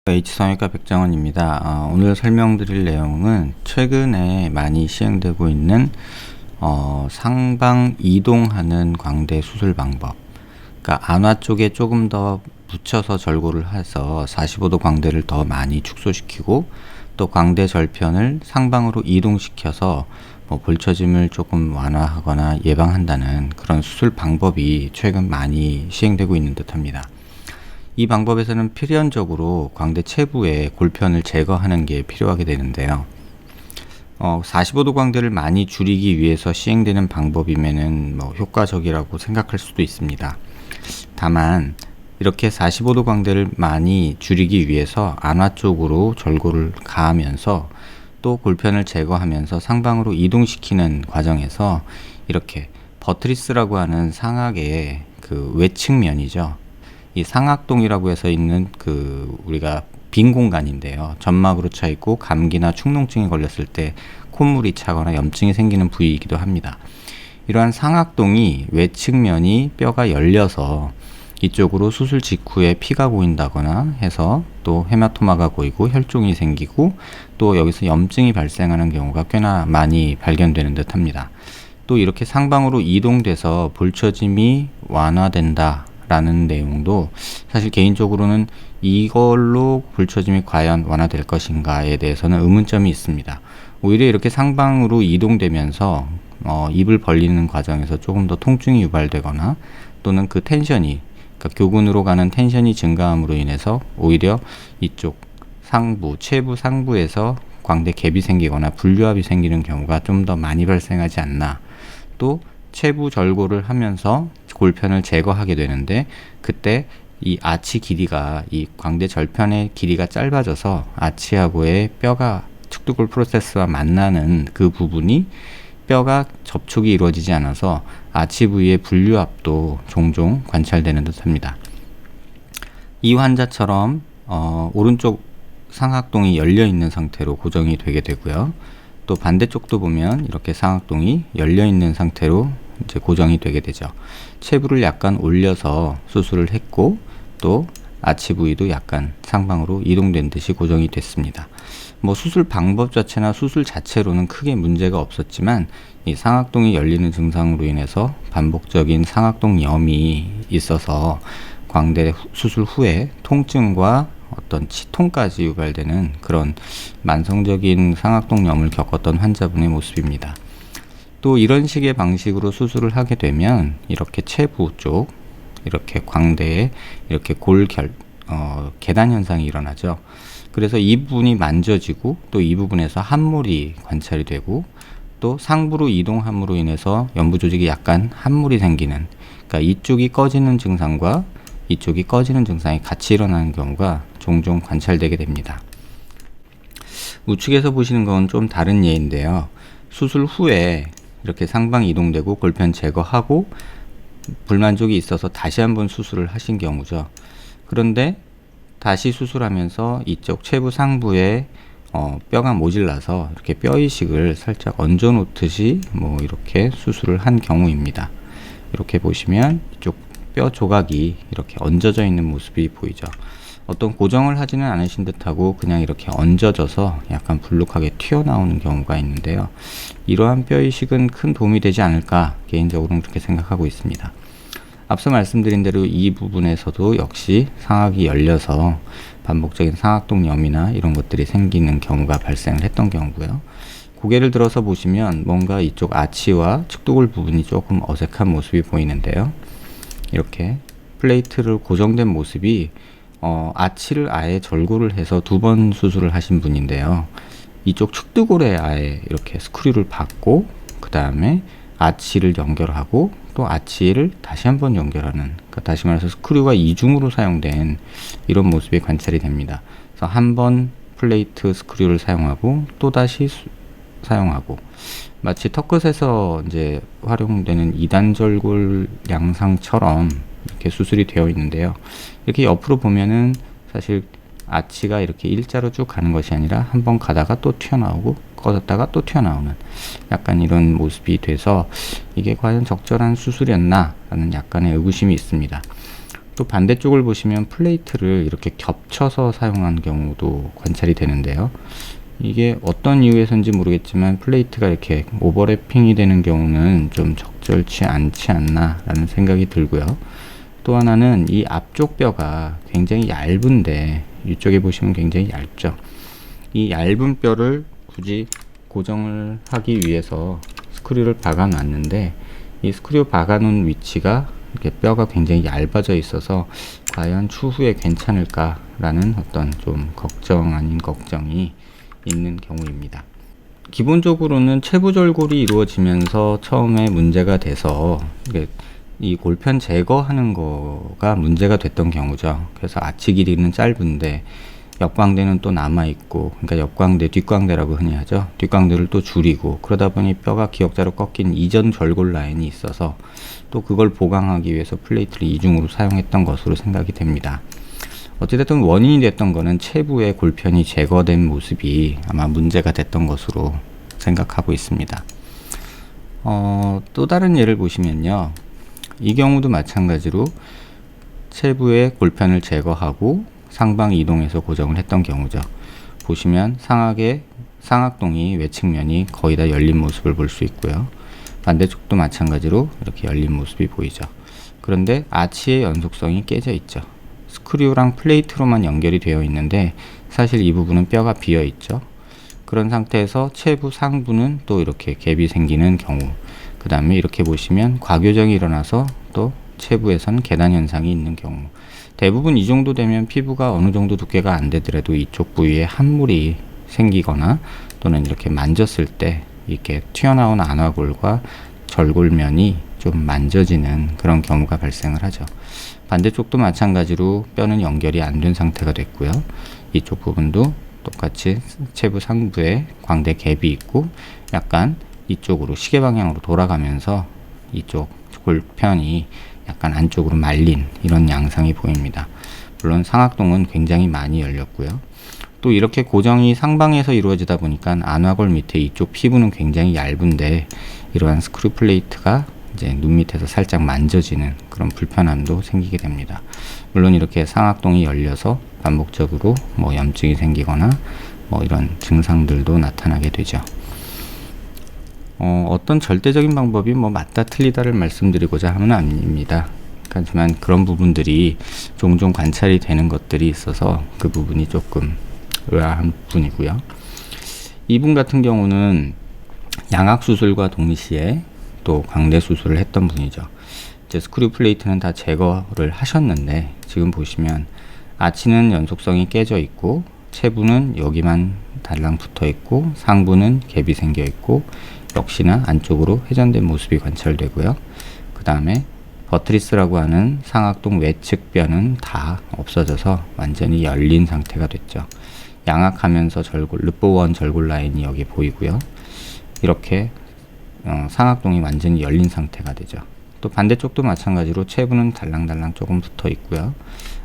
H성형외과 백정원입니다. 오늘 설명드릴 내용은 최근에 많이 시행되고 있는 상방 이동하는 광대 수술 방법. 그러니까 안화 쪽에 조금 더 붙여서 절골을 해서 45도 광대를 더 많이 축소시키고 또 광대 절편을 상방으로 이동시켜서 볼처짐을 조금 완화하거나 예방한다는 그런 수술 방법이 최근 많이 시행되고 있는 듯합니다. 이 방법에서는 필연적으로 광대 체부에 골편을 제거하는 게 필요하게 되는데요. 45도 광대를 많이 줄이기 위해서 시행되는 방법이면은 효과적이라고 생각할 수도 있습니다. 다만 이렇게 45도 광대를 많이 줄이기 위해서 안화 쪽으로 절골을 가하면서 또 골편을 제거하면서 상방으로 이동시키는 과정에서 이렇게 버트리스라고 하는 상악의 그 외측면이죠. 이 상악동이라고 해서 있는 우리가 빈 공간인데요. 점막으로 차 있고 감기나 축농증에 걸렸을 때 콧물이 차거나 염증이 생기는 부위이기도 합니다. 이러한 상악동이 외측면이 뼈가 열려서 이쪽으로 수술 직후에 피가 고인다거나 해서 또 헤마토마가 고이고 혈종이 생기고 또 여기서 염증이 발생하는 경우가 꽤나 많이 발견되는 듯 합니다. 또 이렇게 상방으로 이동돼서 볼처짐이 완화된다 라는 내용도 사실 개인적으로는 이걸로 볼처짐이 과연 완화될 것인가에 대해서는 의문점이 있습니다. 오히려 이렇게 상방으로 이동되면서 입을 벌리는 과정에서 조금 더 통증이 유발되거나 또는 그 텐션이 그러니까 교근으로 가는 텐션이 증가함으로 인해서 오히려 이쪽 상부, 체부 상부에서 광대 갭이 생기거나 분류압이 생기는 경우가 좀 더 많이 발생하지 않나. 또 체부 절골을 하면서 골편을 제거하게 되는데 그때 이 아치 길이가 이 광대 절편의 길이가 짧아져서 아치하고의 뼈가 측두골 프로세스와 만나는 그 부분이 뼈가 접촉이 이루어지지 않아서 아치 부위의 분류압도 종종 관찰되는 듯합니다. 이 환자처럼 오른쪽 상악동이 열려 있는 상태로 고정이 되게 되고요. 또 반대쪽도 보면 이렇게 상악동이 열려 있는 상태로 이제 고정이 되게 되죠. 체부를 약간 올려서 수술을 했고 또 아치 부위도 약간 상방으로 이동된 듯이 고정이 됐습니다. 수술 방법 자체나 수술 자체로는 크게 문제가 없었지만 이 상악동이 열리는 증상으로 인해서 반복적인 상악동염이 있어서 광대 수술 후에 통증과 어떤 치통까지 유발되는 그런 만성적인 상악동염을 겪었던 환자분의 모습입니다. 또 이런 식의 방식으로 수술을 하게 되면 이렇게 체부 쪽 이렇게 광대에 이렇게 계단 현상이 일어나죠. 그래서 이 부분이 만져지고 또 이 부분에서 함몰이 관찰이 되고 또 상부로 이동함으로 인해서 연부 조직이 약간 함몰이 생기는 그러니까 이쪽이 꺼지는 증상과 이쪽이 꺼지는 증상이 같이 일어나는 경우가 종종 관찰되게 됩니다. 우측에서 보시는 건 좀 다른 예인데요. 수술 후에 이렇게 상방 이동되고 골편 제거하고 불만족이 있어서 다시 한번 수술을 하신 경우죠. 그런데 다시 수술하면서 이쪽 체부 상부에 뼈가 모질라서 이렇게 뼈 이식을 살짝 얹어 놓듯이 이렇게 수술을 한 경우입니다. 이렇게 보시면 이쪽 뼈 조각이 이렇게 얹어져 있는 모습이 보이죠. 어떤 고정을 하지는 않으신 듯하고 그냥 이렇게 얹어져서 약간 불룩하게 튀어나오는 경우가 있는데요. 이러한 뼈 이식은 큰 도움이 되지 않을까 개인적으로는 그렇게 생각하고 있습니다. 앞서 말씀드린 대로 이 부분에서도 역시 상악이 열려서 반복적인 상악동염이나 이런 것들이 생기는 경우가 발생을 했던 경우고요. 고개를 들어서 보시면 뭔가 이쪽 아치와 측두골 부분이 조금 어색한 모습이 보이는데요. 이렇게 플레이트를 고정된 모습이 아치를 아예 절골을 해서 2번 수술을 하신 분인데요. 이쪽 측두골에 아예 이렇게 스크류를 받고 그 다음에 아치를 연결하고 또 아치를 다시 한번 연결하는 그러니까 다시 말해서 스크류가 이중으로 사용된 이런 모습이 관찰이 됩니다. 그래서 한번 플레이트 스크류를 사용하고 또 다시 사용하고 마치 턱끝에서 이제 활용되는 2단 절골 양상처럼 이렇게 수술이 되어 있는데요. 이렇게 옆으로 보면은 사실 아치가 이렇게 일자로 쭉 가는 것이 아니라 한번 가다가 또 튀어나오고 꺼졌다가 또 튀어나오는 약간 이런 모습이 돼서 이게 과연 적절한 수술이었나 라는 약간의 의구심이 있습니다. 또 반대쪽을 보시면 플레이트를 이렇게 겹쳐서 사용한 경우도 관찰이 되는데요. 이게 어떤 이유에서인지 모르겠지만 플레이트가 이렇게 오버래핑이 되는 경우는 좀 적절치 않지 않나 라는 생각이 들고요. 또 하나는 이 앞쪽 뼈가 굉장히 얇은데, 이쪽에 보시면 굉장히 얇죠. 이 얇은 뼈를 굳이 고정을 하기 위해서 스크류를 박아 놨는데, 이 스크류 박아 놓은 위치가 이렇게 뼈가 굉장히 얇아져 있어서 과연 추후에 괜찮을까 라는 어떤 좀 걱정 아닌 걱정이 있는 경우입니다. 기본적으로는 체부 절골이 이루어지면서 처음에 문제가 돼서 이 골편 제거하는 거가 문제가 됐던 경우죠. 그래서 아치 길이는 짧은데 역광대는 또 남아있고, 그러니까 역광대, 뒷광대라고 흔히 하죠. 뒷광대를 또 줄이고, 그러다 보니 뼈가 기역자로 꺾인 이전 절골 라인이 있어서 또 그걸 보강하기 위해서 플레이트를 이중으로 사용했던 것으로 생각이 됩니다. 어찌됐든 원인이 됐던 거는 체부의 골편이 제거된 모습이 아마 문제가 됐던 것으로 생각하고 있습니다. 또 다른 예를 보시면요. 이 경우도 마찬가지로 체부의 골편을 제거하고 상방 이동해서 고정을 했던 경우죠. 보시면 상악동이 외측면이 거의 다 열린 모습을 볼 수 있고요. 반대쪽도 마찬가지로 이렇게 열린 모습이 보이죠. 그런데 아치의 연속성이 깨져 있죠. 스크류랑 플레이트로만 연결이 되어 있는데 사실 이 부분은 뼈가 비어 있죠. 그런 상태에서 체부 상부는 또 이렇게 갭이 생기는 경우, 그 다음에 이렇게 보시면 과교정이 일어나서 또 체부에선 계단 현상이 있는 경우, 대부분 이 정도 되면 피부가 어느 정도 두께가 안 되더라도 이쪽 부위에 함물이 생기거나 또는 이렇게 만졌을 때 이렇게 튀어나온 안화골과 절골면이 좀 만져지는 그런 경우가 발생을 하죠. 반대쪽도 마찬가지로 뼈는 연결이 안 된 상태가 됐고요. 이쪽 부분도 똑같이 체부 상부에 광대 갭이 있고 약간 이쪽으로 시계 방향으로 돌아가면서 이쪽 골편이 약간 안쪽으로 말린 이런 양상이 보입니다. 물론 상악동은 굉장히 많이 열렸고요. 또 이렇게 고정이 상방에서 이루어지다 보니까 안화골 밑에 이쪽 피부는 굉장히 얇은데 이러한 스크류 플레이트가 이제 눈 밑에서 살짝 만져지는 그런 불편함도 생기게 됩니다. 물론 이렇게 상악동이 열려서 반복적으로 염증이 생기거나 이런 증상들도 나타나게 되죠. 어떤 절대적인 방법이 맞다 틀리다를 말씀드리고자 하는 아닙니다. 하지만 그런 부분들이 종종 관찰이 되는 것들이 있어서 그 부분이 조금 의아한 부분이고요. 이분 같은 경우는 양악 수술과 동시에 또 광대 수술을 했던 분이죠. 이제 스크류 플레이트는 다 제거를 하셨는데 지금 보시면 아치는 연속성이 깨져 있고 체부는 여기만 달랑 붙어 있고 상부는 갭이 생겨 있고 역시나 안쪽으로 회전된 모습이 관찰되고요. 그 다음에 버트리스라고 하는 상악동 외측 뼈는 다 없어져서 완전히 열린 상태가 됐죠. 양악하면서 르뽀원 절골 라인이 여기 보이고요. 이렇게 상악동이 완전히 열린 상태가 되죠. 또 반대쪽도 마찬가지로 체부는 달랑달랑 조금 붙어 있고요.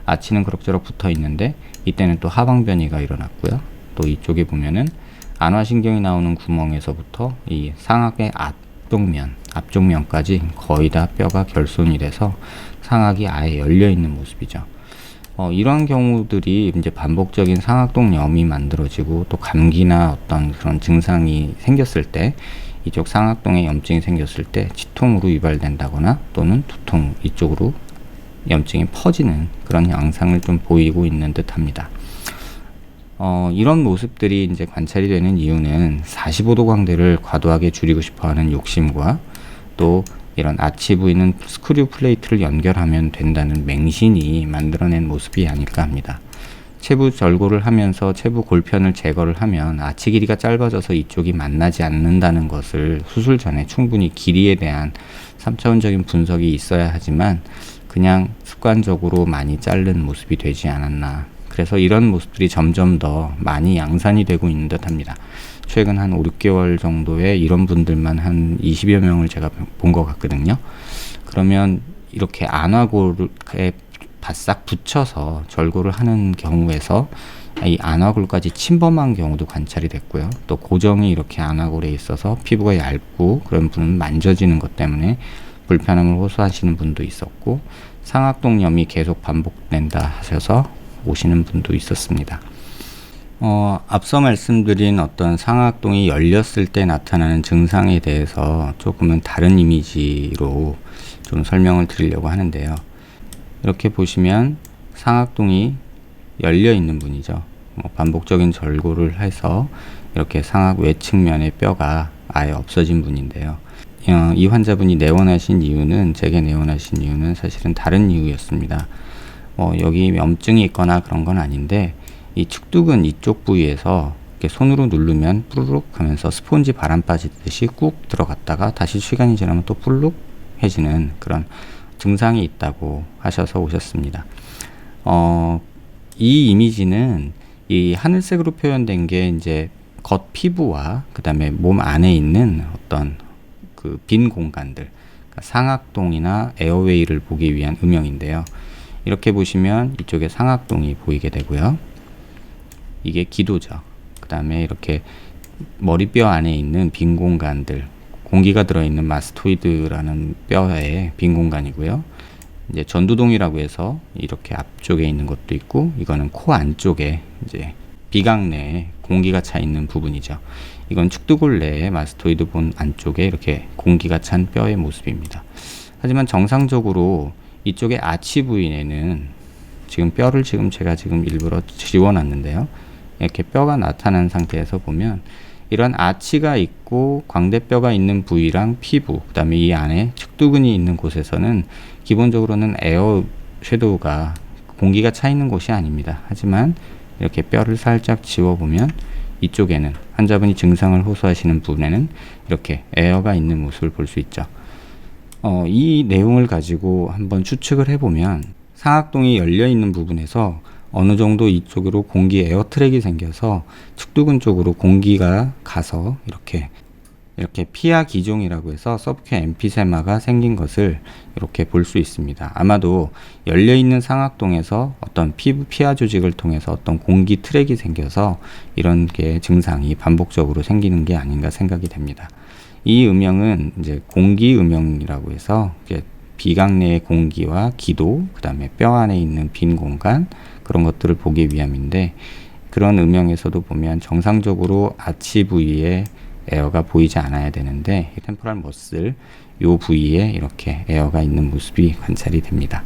아치는 그럭저럭 붙어 있는데 이때는 또 하방변이가 일어났고요. 또 이쪽에 보면은 안화신경이 나오는 구멍에서부터 이 상악의 앞쪽면까지 거의 다 뼈가 결손이 돼서 상악이 아예 열려 있는 모습이죠. 이런 경우들이 이제 반복적인 상악동염이 만들어지고 또 감기나 어떤 그런 증상이 생겼을 때 이쪽 상악동에 염증이 생겼을 때 치통으로 유발된다거나 또는 두통 이쪽으로 염증이 퍼지는 그런 양상을 좀 보이고 있는 듯 합니다. 이런 모습들이 이제 관찰이 되는 이유는 45도 광대를 과도하게 줄이고 싶어 하는 욕심과 또 이런 아치 부위는 스크류 플레이트를 연결하면 된다는 맹신이 만들어낸 모습이 아닐까 합니다. 체부 절골을 하면서 체부 골편을 제거를 하면 아치 길이가 짧아져서 이쪽이 만나지 않는다는 것을 수술 전에 충분히 길이에 대한 3차원적인 분석이 있어야 하지만 그냥 습관적으로 많이 자른 모습이 되지 않았나. 그래서 이런 모습들이 점점 더 많이 양산이 되고 있는 듯 합니다. 최근 한 5, 6개월 정도에 이런 분들만 한 20여 명을 제가 본 것 같거든요. 그러면 이렇게 안화골에 바싹 붙여서 절골을 하는 경우에서 이 안화골까지 침범한 경우도 관찰이 됐고요. 또 고정이 이렇게 안화골에 있어서 피부가 얇고 그런 분은 만져지는 것 때문에 불편함을 호소하시는 분도 있었고 상악동염이 계속 반복된다 하셔서 오시는 분도 있었습니다. 앞서 말씀드린 어떤 상악동이 열렸을 때 나타나는 증상에 대해서 조금은 다른 이미지로 좀 설명을 드리려고 하는데요. 이렇게 보시면 상악동이 열려 있는 분이죠. 반복적인 절골을 해서 이렇게 상악 외측면의 뼈가 아예 없어진 분인데요. 이 환자분이 내원하신 이유는, 제게 내원하신 이유는 사실은 다른 이유였습니다. 여기 염증이 있거나 그런 건 아닌데, 이 측두근 이쪽 부위에서 이렇게 손으로 누르면 뿌르륵 하면서 스폰지 바람 빠지듯이 꾹 들어갔다가 다시 시간이 지나면 또 풀룩 해지는 그런 증상이 있다고 하셔서 오셨습니다. 이 이미지는 이 하늘색으로 표현된 게 이제 겉 피부와 그 다음에 몸 안에 있는 어떤 그 빈 공간들, 그러니까 상악동이나 에어웨이를 보기 위한 음영인데요. 이렇게 보시면 이쪽에 상악동이 보이게 되고요. 이게 기도죠. 그 다음에 이렇게 머리뼈 안에 있는 빈 공간들, 공기가 들어있는 마스토이드라는 뼈의 빈 공간이고요. 이제 전두동이라고 해서 이렇게 앞쪽에 있는 것도 있고, 이거는 코 안쪽에 이제 비강 내에 공기가 차 있는 부분이죠. 이건 축두골 내에 마스토이드 본 안쪽에 이렇게 공기가 찬 뼈의 모습입니다. 하지만 정상적으로 이쪽에 아치 부위에는 지금 뼈를 제가 일부러 지워놨는데요. 이렇게 뼈가 나타난 상태에서 보면 이런 아치가 있고 광대뼈가 있는 부위랑 피부, 그 다음에 이 안에 측두근이 있는 곳에서는 기본적으로는 에어 섀도우가 공기가 차 있는 곳이 아닙니다. 하지만 이렇게 뼈를 살짝 지워보면 이쪽에는, 환자분이 증상을 호소하시는 부분에는 이렇게 에어가 있는 모습을 볼 수 있죠. 이 내용을 가지고 한번 추측을 해보면 상악동이 열려 있는 부분에서 어느 정도 이쪽으로 공기 에어 트랙이 생겨서 측두근 쪽으로 공기가 가서 이렇게 피하 기종이라고 해서 서브큐 엠피세마가 생긴 것을 이렇게 볼 수 있습니다. 아마도 열려 있는 상악동에서 어떤 피부 피하 조직을 통해서 어떤 공기 트랙이 생겨서 이런 게 증상이 반복적으로 생기는 게 아닌가 생각이 됩니다. 이 음영은 이제 공기 음영이라고 해서 비강 내의 공기와 기도, 그 다음에 뼈 안에 있는 빈 공간, 그런 것들을 보기 위함인데, 그런 음영에서도 보면 정상적으로 아치 부위에 에어가 보이지 않아야 되는데 템포럴 머슬 요 부위에 이렇게 에어가 있는 모습이 관찰이 됩니다.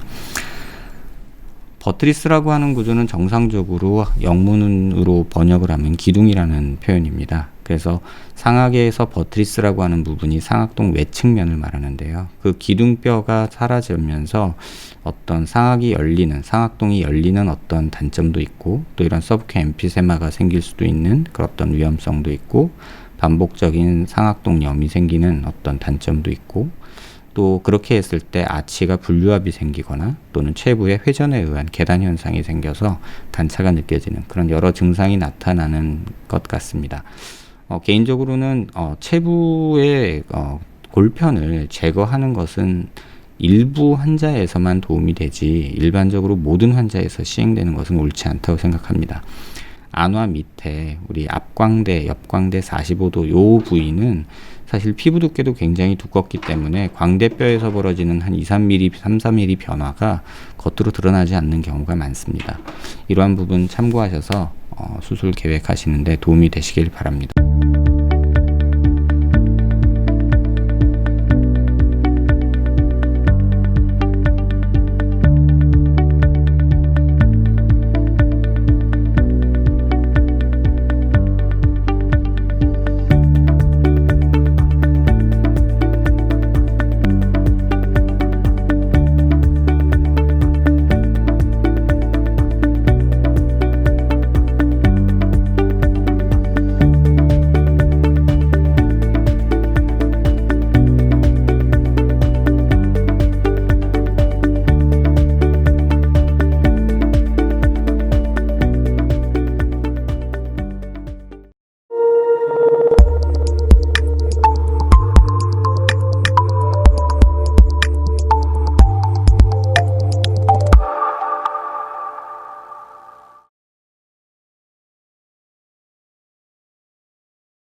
버트리스라고 하는 구조는 정상적으로 영문으로 번역을 하면 기둥이라는 표현입니다. 그래서 상악에서 버트리스라고 하는 부분이 상악동 외측면을 말하는데요. 그 기둥뼈가 사라지면서 어떤 상악이 열리는, 상악동이 열리는 어떤 단점도 있고, 또 이런 서브큐 엠피세마가 생길 수도 있는 그런 어떤 위험성도 있고, 반복적인 상악동염이 생기는 어떤 단점도 있고, 또 그렇게 했을 때 아치가 분류압이 생기거나 또는 체부의 회전에 의한 계단 현상이 생겨서 단차가 느껴지는 그런 여러 증상이 나타나는 것 같습니다. 개인적으로는 체부의 골편을 제거하는 것은 일부 환자에서만 도움이 되지 일반적으로 모든 환자에서 시행되는 것은 옳지 않다고 생각합니다. 안화 밑에 우리 앞광대, 옆광대 45도 요 부위는 사실 피부 두께도 굉장히 두껍기 때문에 광대뼈에서 벌어지는 한 2-3mm, 3-4mm 변화가 겉으로 드러나지 않는 경우가 많습니다. 이러한 부분 참고하셔서 수술 계획하시는데 도움이 되시길 바랍니다.